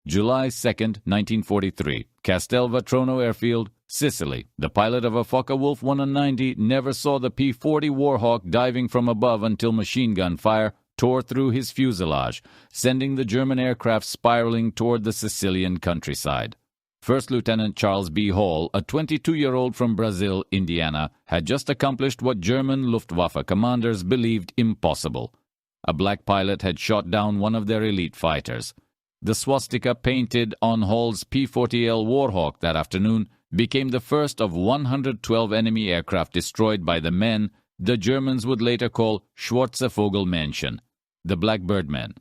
July 2, 1943, Castelvetrono Airfield, Sicily. The pilot of a Focke-Wulf 190 never saw the P-40 Warhawk diving from above until machine gun fire tore through his fuselage, sending the German aircraft spiraling toward the Sicilian countryside. First Lieutenant Charles B. Hall, a 22-year-old from Brazil, Indiana, had just accomplished what German Luftwaffe commanders believed impossible. A black pilot had shot down one of their elite fighters. The swastika painted on Hall's P-40L Warhawk that afternoon became the first of 112 enemy aircraft destroyed by the men the Germans would later call Schwartze Vogelmenschen, the Blackbird Men.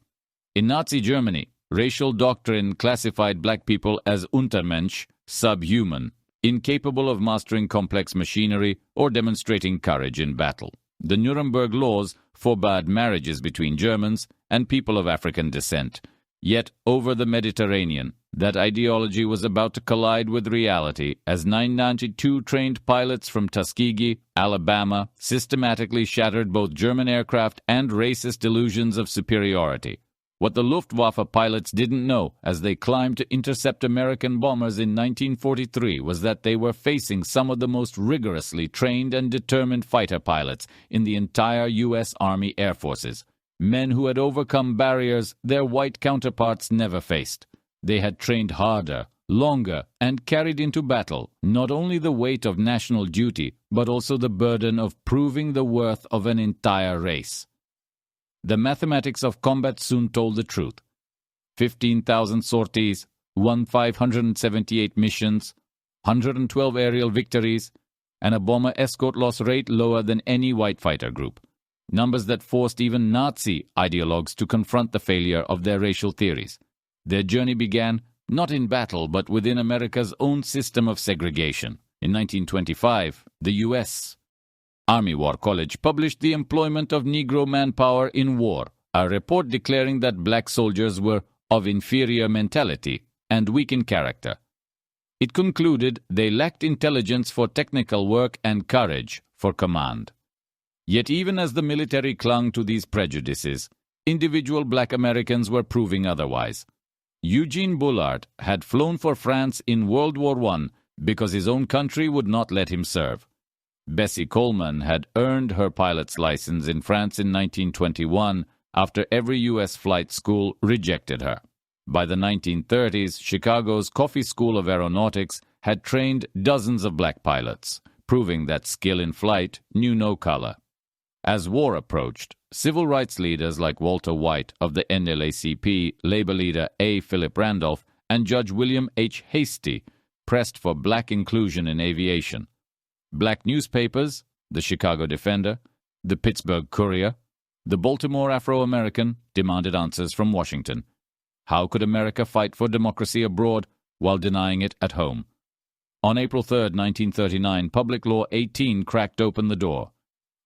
In Nazi Germany, racial doctrine classified black people as Untermensch, subhuman, incapable of mastering complex machinery or demonstrating courage in battle. The Nuremberg laws forbade marriages between Germans and people of African descent. Yet, over the Mediterranean, that ideology was about to collide with reality as 992 trained pilots from Tuskegee, Alabama, systematically shattered both German aircraft and racist illusions of superiority. What the Luftwaffe pilots didn't know as they climbed to intercept American bombers in 1943 was that they were facing some of the most rigorously trained and determined fighter pilots in the entire U.S. Army Air Forces, men who had overcome barriers their white counterparts never faced. They had trained harder, longer, and carried into battle not only the weight of national duty, but also the burden of proving the worth of an entire race. The mathematics of combat soon told the truth. 15,000 sorties, 1,578 missions, 112 aerial victories, and a bomber escort loss rate lower than any white fighter group. Numbers that forced even Nazi ideologues to confront the failure of their racial theories. Their journey began not in battle but within America's own system of segregation. In 1925, the U.S. Army War College published The Employment of Negro Manpower in War, a report declaring that black soldiers were of inferior mentality and weak in character. It concluded they lacked intelligence for technical work and courage for command. Yet even as the military clung to these prejudices, individual black Americans were proving otherwise. Eugene Bullard had flown for France in World War I because his own country would not let him serve. Bessie Coleman had earned her pilot's license in France in 1921 after every U.S. flight school rejected her. By the 1930s, Chicago's Coffey School of Aeronautics had trained dozens of black pilots, proving that skill in flight knew no color. As war approached, civil rights leaders like Walter White of the NAACP, labor leader A. Philip Randolph, and Judge William H. Hastie pressed for black inclusion in aviation. Black newspapers, the Chicago Defender, the Pittsburgh Courier, the Baltimore Afro-American, demanded answers from Washington. How could America fight for democracy abroad while denying it at home? On April 3, 1939, Public Law 18 cracked open the door.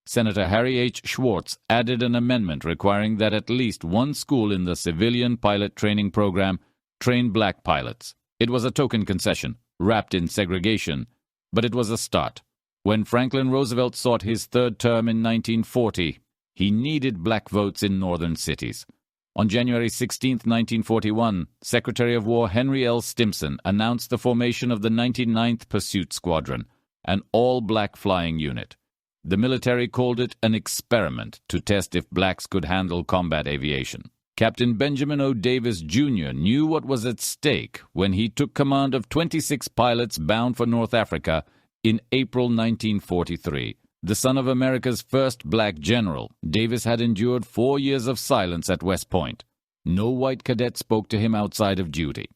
Senator Harry H. Schwartz added an amendment requiring that at least one school in the civilian pilot training program train black pilots. It was a token concession, wrapped in segregation, but it was a start. When Franklin Roosevelt sought his third term in 1940, he needed black votes in northern cities. On January 16, 1941, Secretary of War Henry L. Stimson announced the formation of the 99th Pursuit Squadron, an all-black flying unit. The military called it an experiment to test if blacks could handle combat aviation. Captain Benjamin O. Davis, Jr. knew what was at stake when he took command of 26 pilots bound for North Africa in April 1943. The son of America's first black general, Davis had endured 4 years of silence at West Point. No white cadet spoke to him outside of duty.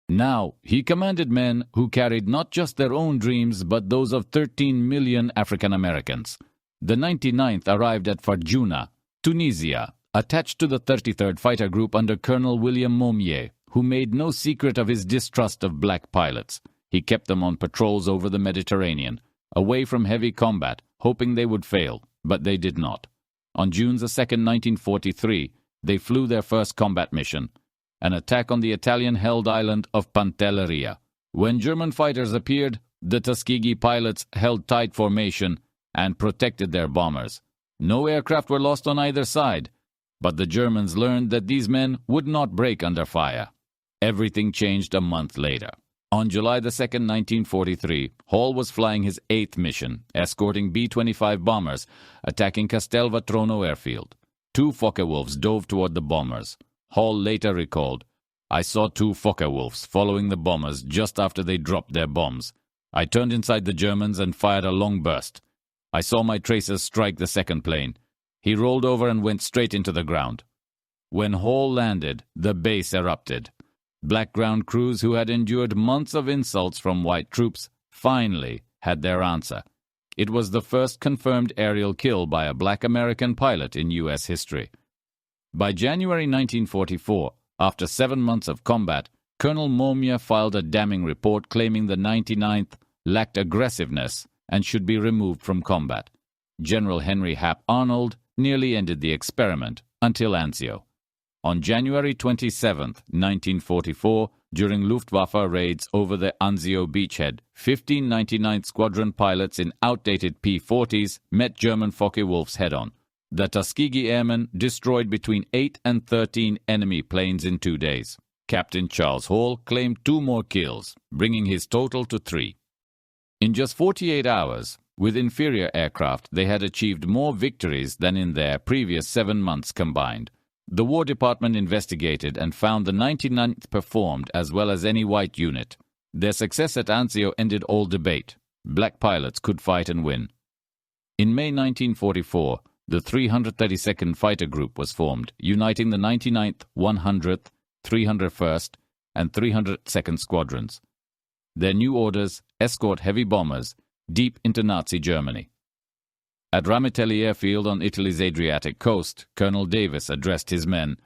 Now, he commanded men who carried not just their own dreams but those of 13 million African Americans. The 99th arrived at Farjuna, Tunisia, attached to the 33rd Fighter Group under Colonel William Momier, who made no secret of his distrust of black pilots. He kept them on patrols over the Mediterranean, away from heavy combat, hoping they would fail, but they did not. On June 2, 1943, they flew their first combat mission, an attack on the Italian-held island of Pantelleria. When German fighters appeared, the Tuskegee pilots held tight formation and protected their bombers. No aircraft were lost on either side, but the Germans learned that these men would not break under fire. Everything changed a month later. On July 2, 1943, Hall was flying his 8th mission, escorting B-25 bombers, attacking Castelvetrono airfield. 2 Focke-Wulfs dove toward the bombers. Hall later recalled, "I saw 2 Focke-Wulfs following the bombers just after they dropped their bombs. I turned inside the Germans and fired a long burst. I saw my tracers strike the second plane. He rolled over and went straight into the ground." When Hall landed, the base erupted. Black ground crews who had endured months of insults from white troops finally had their answer. It was the first confirmed aerial kill by a black American pilot in U.S. history. By January 1944, after 7 months of combat, Colonel Momia filed a damning report claiming the 99th lacked aggressiveness and should be removed from combat. General Henry Hap Arnold nearly ended the experiment until Anzio. On January 27, 1944, during Luftwaffe raids over the Anzio beachhead, 15 99th Squadron pilots in outdated P-40s met German Focke-Wulfs head-on. The Tuskegee Airmen destroyed between 8 and 13 enemy planes in 2 days. Captain Charles Hall claimed 2 more kills, bringing his total to 3. In just 48 hours, with inferior aircraft, they had achieved more victories than in their previous 7 months combined. The War Department investigated and found the 99th performed as well as any white unit. Their success at Anzio ended all debate. Black pilots could fight and win. In May 1944, the 332nd Fighter Group was formed, uniting the 99th, 100th, 301st, and 302nd Squadrons. Their new orders: escort heavy bombers deep into Nazi Germany. At Ramitelli Airfield on Italy's Adriatic coast, Colonel Davis addressed his men.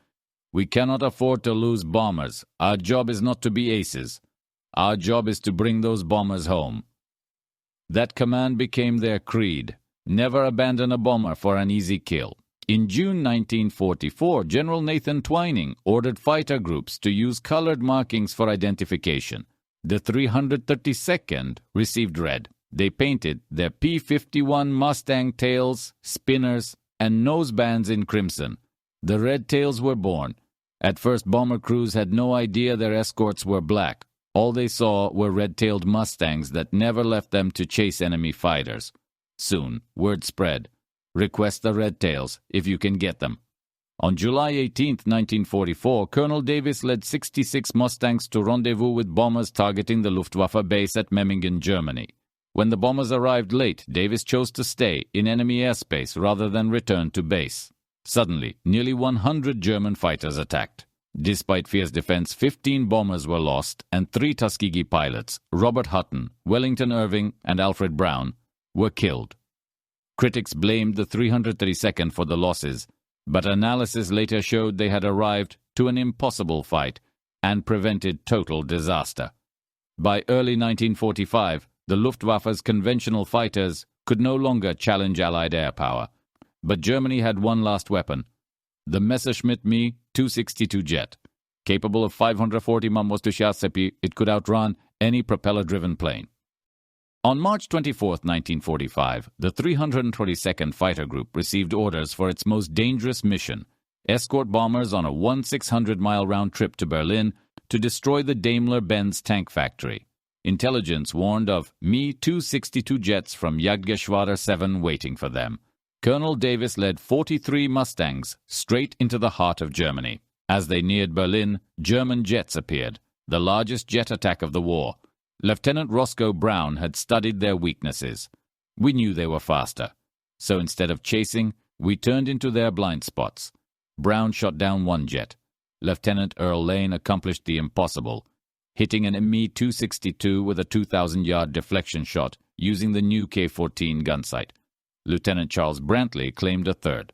"We cannot afford to lose bombers. Our job is not to be aces. Our job is to bring those bombers home." That command became their creed. Never abandon a bomber for an easy kill. In June 1944, General Nathan Twining ordered fighter groups to use colored markings for identification. The 332nd received red. They painted their P-51 Mustang tails, spinners, and nosebands in crimson. The red tails were born. At first, bomber crews had no idea their escorts were black. All they saw were red-tailed Mustangs that never left them to chase enemy fighters. Soon, word spread. Request the red tails if you can get them. On July 18, 1944, Colonel Davis led 66 Mustangs to rendezvous with bombers targeting the Luftwaffe base at Memmingen, Germany. When the bombers arrived late, Davis chose to stay in enemy airspace rather than return to base. Suddenly, nearly 100 German fighters attacked. Despite fierce defense, 15 bombers were lost, and 3 Tuskegee pilots, Robert Hutton, Wellington Irving, and Alfred Brown, were killed. Critics blamed the 332nd for the losses, but analysis later showed they had arrived to an impossible fight and prevented total disaster. By early 1945, the Luftwaffe's conventional fighters could no longer challenge Allied air power. But Germany had one last weapon, the Messerschmitt Me 262 jet. Capable of 540 Mammostuchasepi, it could outrun any propeller-driven plane. On March 24, 1945, the 322nd Fighter Group received orders for its most dangerous mission, escort bombers on a 1,600-mile round trip to Berlin to destroy the Daimler-Benz tank factory. Intelligence warned of Me-262 jets from Jagdgeschwader 7 waiting for them. Colonel Davis led 43 Mustangs straight into the heart of Germany. As they neared Berlin, German jets appeared, the largest jet attack of the war. Lieutenant Roscoe Brown had studied their weaknesses. We knew they were faster. So instead of chasing, we turned into their blind spots. Brown shot down one jet. Lieutenant Earl Lane accomplished the impossible, hitting an Me-262 with a 2,000-yard deflection shot using the new K-14 gun sight. Lieutenant Charles Brantley claimed a third.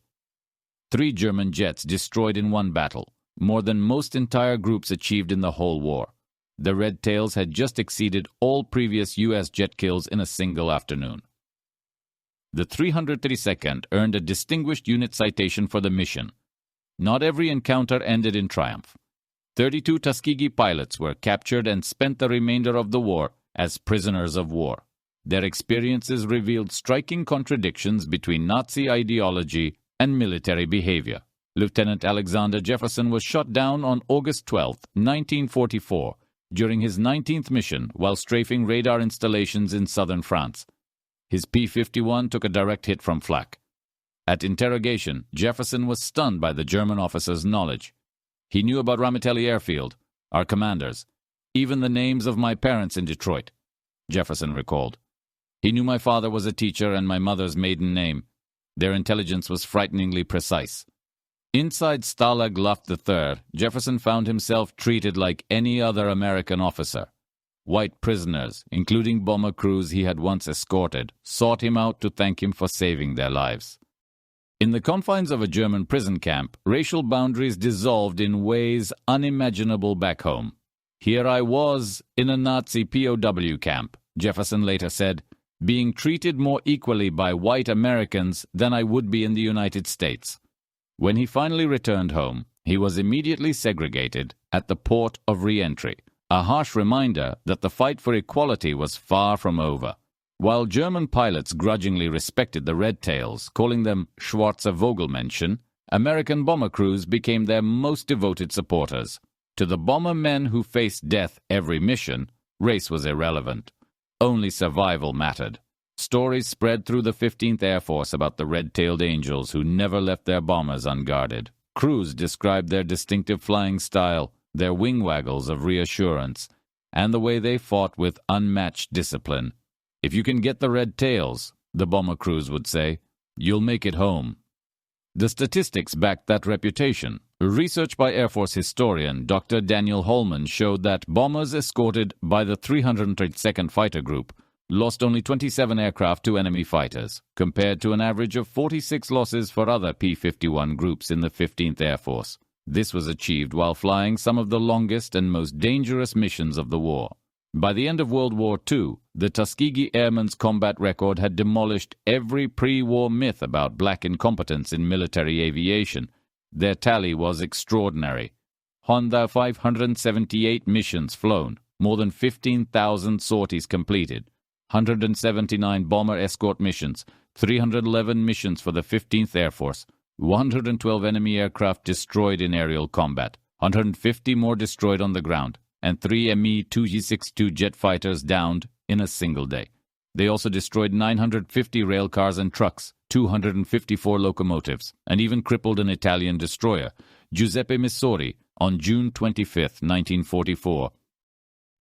3 German jets destroyed in one battle, more than most entire groups achieved in the whole war. The Red Tails had just exceeded all previous U.S. jet kills in a single afternoon. The 332nd earned a Distinguished Unit Citation for the mission. Not every encounter ended in triumph. 32 Tuskegee pilots were captured and spent the remainder of the war as prisoners of war. Their experiences revealed striking contradictions between Nazi ideology and military behavior. Lieutenant Alexander Jefferson was shot down on August 12, 1944, during his 19th mission while strafing radar installations in southern France. His P-51 took a direct hit from flak. At interrogation, Jefferson was stunned by the German officer's knowledge. He knew about Ramitelli Airfield, our commanders, even the names of my parents in Detroit, Jefferson recalled. He knew my father was a teacher and my mother's maiden name. Their intelligence was frighteningly precise. Inside Stalag Luft III, Jefferson found himself treated like any other American officer. White prisoners, including bomber crews he had once escorted, sought him out to thank him for saving their lives. In the confines of a German prison camp, racial boundaries dissolved in ways unimaginable back home. Here I was, in a Nazi POW camp, Jefferson later said, being treated more equally by white Americans than I would be in the United States. When he finally returned home, he was immediately segregated at the port of re-entry, a harsh reminder that the fight for equality was far from over. While German pilots grudgingly respected the Red Tails, calling them Schwartze Vogelmenschen, American bomber crews became their most devoted supporters. To the bomber men who faced death every mission, race was irrelevant. Only survival mattered. Stories spread through the 15th Air Force about the red-tailed angels who never left their bombers unguarded. Crews described their distinctive flying style, their wing waggles of reassurance, and the way they fought with unmatched discipline. If you can get the red tails, the bomber crews would say, you'll make it home. The statistics backed that reputation. Research by Air Force historian Dr. Daniel Holman showed that bombers escorted by the 332nd Fighter Group lost only 27 aircraft to enemy fighters, compared to an average of 46 losses for other P-51 groups in the 15th Air Force. This was achieved while flying some of the longest and most dangerous missions of the war. By the end of World War II, the Tuskegee Airmen's combat record had demolished every pre-war myth about black incompetence in military aviation. Their tally was extraordinary. 578 missions flown, more than 15,000 sorties completed, 179 bomber escort missions, 311 missions for the 15th Air Force, 112 enemy aircraft destroyed in aerial combat, 150 more destroyed on the ground, and 3 Me-2G62 jet fighters downed in a single day. They also destroyed 950 rail cars and trucks, 254 locomotives, and even crippled an Italian destroyer, Giuseppe Missori, on June 25, 1944.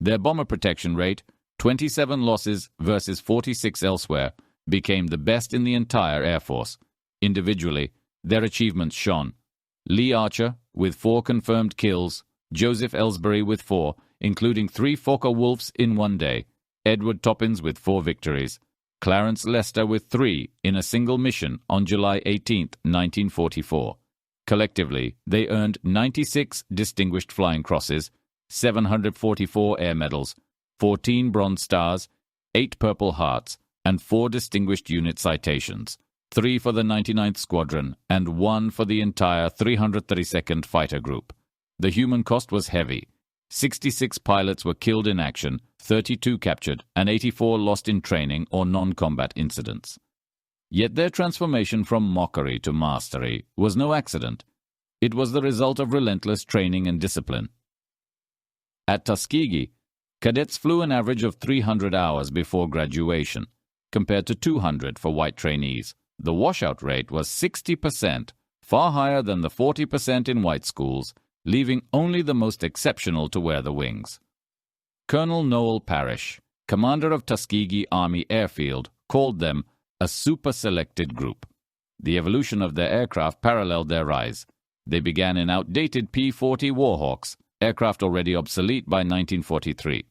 Their bomber protection rate, 27 losses versus 46 elsewhere, became the best in the entire Air Force. Individually, their achievements shone. Lee Archer, with 4 confirmed kills, Joseph Ellsbury with 4, including 3 Focke-Wulfs in one day, Edward Toppins with 4 victories, Clarence Lester with 3 in a single mission on July 18, 1944. Collectively, they earned 96 Distinguished Flying Crosses, 744 Air Medals, 14 Bronze Stars, 8 Purple Hearts, and 4 Distinguished Unit Citations, 3 for the 99th Squadron and 1 for the entire 332nd Fighter Group. The human cost was heavy. 66 pilots were killed in action, 32 captured, and 84 lost in training or non-combat incidents. Yet their transformation from mockery to mastery was no accident. It was the result of relentless training and discipline. At Tuskegee, cadets flew an average of 300 hours before graduation, compared to 200 for white trainees. The washout rate was 60%, far higher than the 40% in white schools, leaving only the most exceptional to wear the wings. Colonel Noel Parrish, commander of Tuskegee Army Airfield, called them a super-selected group. The evolution of their aircraft paralleled their rise. They began in outdated P-40 Warhawks, aircraft already obsolete by 1943.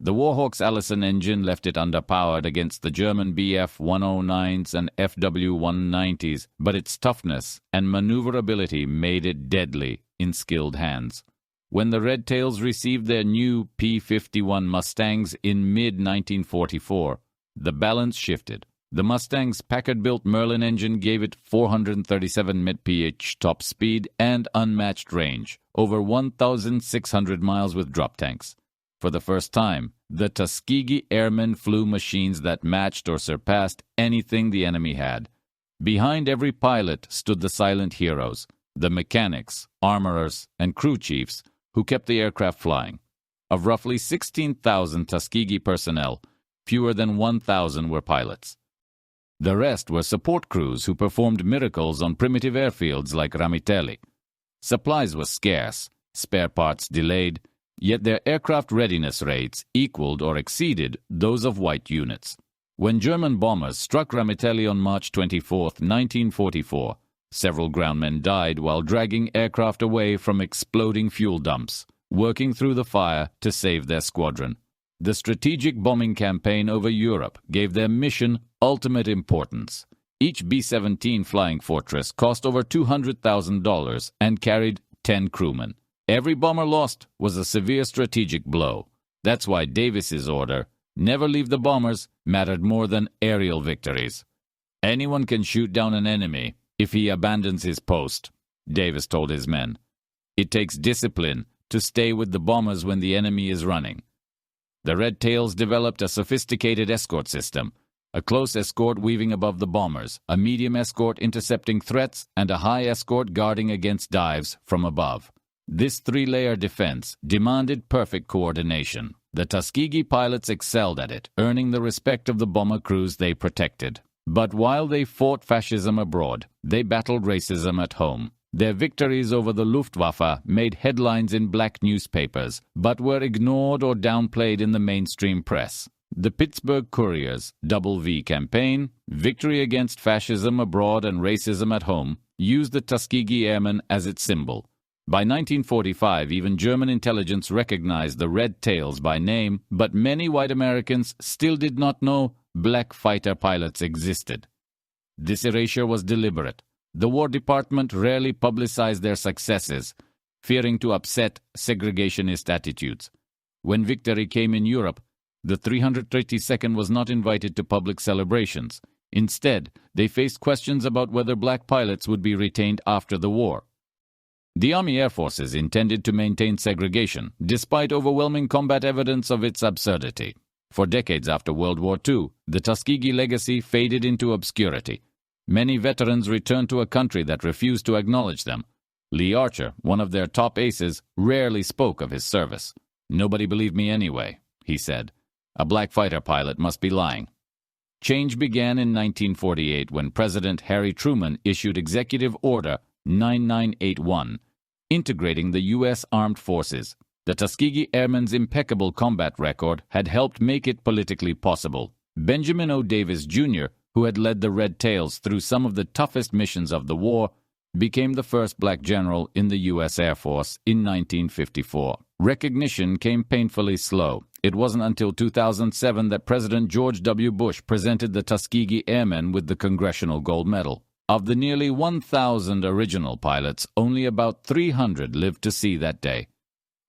The Warhawk's Allison engine left it underpowered against the German Bf-109s and FW-190s, but its toughness and maneuverability made it deadly in skilled hands. When the Red Tails received their new P-51 Mustangs in mid-1944, the balance shifted. The Mustang's Packard-built Merlin engine gave it 437 mph top speed and unmatched range, over 1,600 miles with drop tanks. For the first time, the Tuskegee Airmen flew machines that matched or surpassed anything the enemy had. Behind every pilot stood the silent heroes, the mechanics, armorers, and crew chiefs who kept the aircraft flying. Of roughly 16,000 Tuskegee personnel, fewer than 1,000 were pilots. The rest were support crews who performed miracles on primitive airfields like Ramitelli. Supplies were scarce, spare parts delayed, yet their aircraft readiness rates equaled or exceeded those of white units. When German bombers struck Ramitelli on March 24, 1944, several groundmen died while dragging aircraft away from exploding fuel dumps, working through the fire to save their squadron. The strategic bombing campaign over Europe gave their mission ultimate importance. Each B-17 Flying Fortress cost over $200,000 and carried 10 crewmen. Every bomber lost was a severe strategic blow. That's why Davis's order, "Never leave the bombers," mattered more than aerial victories. "Anyone can shoot down an enemy if he abandons his post," Davis told his men. "It takes discipline to stay with the bombers when the enemy is running." The Red Tails developed a sophisticated escort system, a close escort weaving above the bombers, a medium escort intercepting threats, and a high escort guarding against dives from above. This three-layer defense demanded perfect coordination. The Tuskegee pilots excelled at it, earning the respect of the bomber crews they protected. But while they fought fascism abroad, they battled racism at home. Their victories over the Luftwaffe made headlines in black newspapers, but were ignored or downplayed in the mainstream press. The Pittsburgh Courier's Double V campaign, Victory Against Fascism Abroad and Racism at Home, used the Tuskegee Airmen as its symbol. By 1945, even German intelligence recognized the Red Tails by name, but many white Americans still did not know black fighter pilots existed. This erasure was deliberate. The War Department rarely publicized their successes, fearing to upset segregationist attitudes. When victory came in Europe, the 332nd was not invited to public celebrations. Instead, they faced questions about whether black pilots would be retained after the war. The Army Air Forces intended to maintain segregation, despite overwhelming combat evidence of its absurdity. For decades after World War II, the Tuskegee legacy faded into obscurity. Many veterans returned to a country that refused to acknowledge them. Lee Archer, one of their top aces, rarely spoke of his service. "Nobody believed me anyway," he said. "A black fighter pilot must be lying." Change began in 1948 when President Harry Truman issued Executive Order 9981, integrating the U.S. Armed Forces. The Tuskegee Airmen's impeccable combat record had helped make it politically possible. Benjamin O. Davis, Jr., who had led the Red Tails through some of the toughest missions of the war, became the first black general in the U.S. Air Force in 1954. Recognition came painfully slow. It wasn't until 2007 that President George W. Bush presented the Tuskegee Airmen with the Congressional Gold Medal. Of the nearly 1,000 original pilots, only about 300 lived to see that day.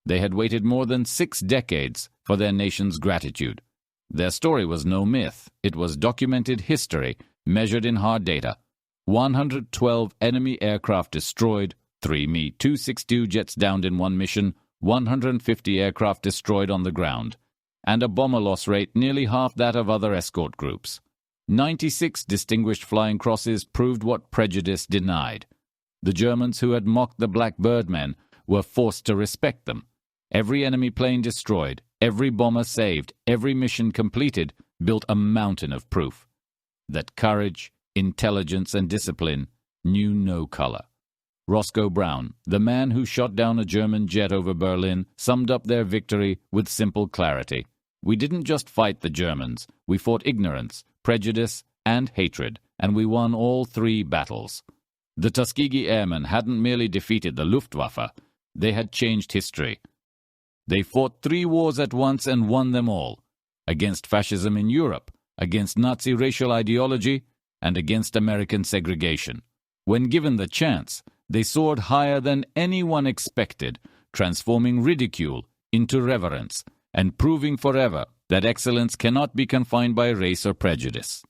They had waited more than 6 decades for their nation's gratitude. Their story was no myth. It was documented history, measured in hard data. 112 enemy aircraft destroyed, 3 Me-262 jets downed in one mission, 150 aircraft destroyed on the ground, and a bomber loss rate nearly half that of other escort groups. 96 distinguished flying crosses proved what prejudice denied. The Germans who had mocked the Black Birdmen were forced to respect them. Every enemy plane destroyed, every bomber saved, every mission completed built a mountain of proof that courage, intelligence, and discipline knew no color. Roscoe Brown, the man who shot down a German jet over Berlin, summed up their victory with simple clarity. "We didn't just fight the Germans, we fought ignorance, prejudice, and hatred, and we won all 3 battles." The Tuskegee Airmen hadn't merely defeated the Luftwaffe, they had changed history. They fought 3 wars at once and won them all, against fascism in Europe, against Nazi racial ideology, and against American segregation. When given the chance, they soared higher than anyone expected, transforming ridicule into reverence, and proving forever that excellence cannot be confined by race or prejudice.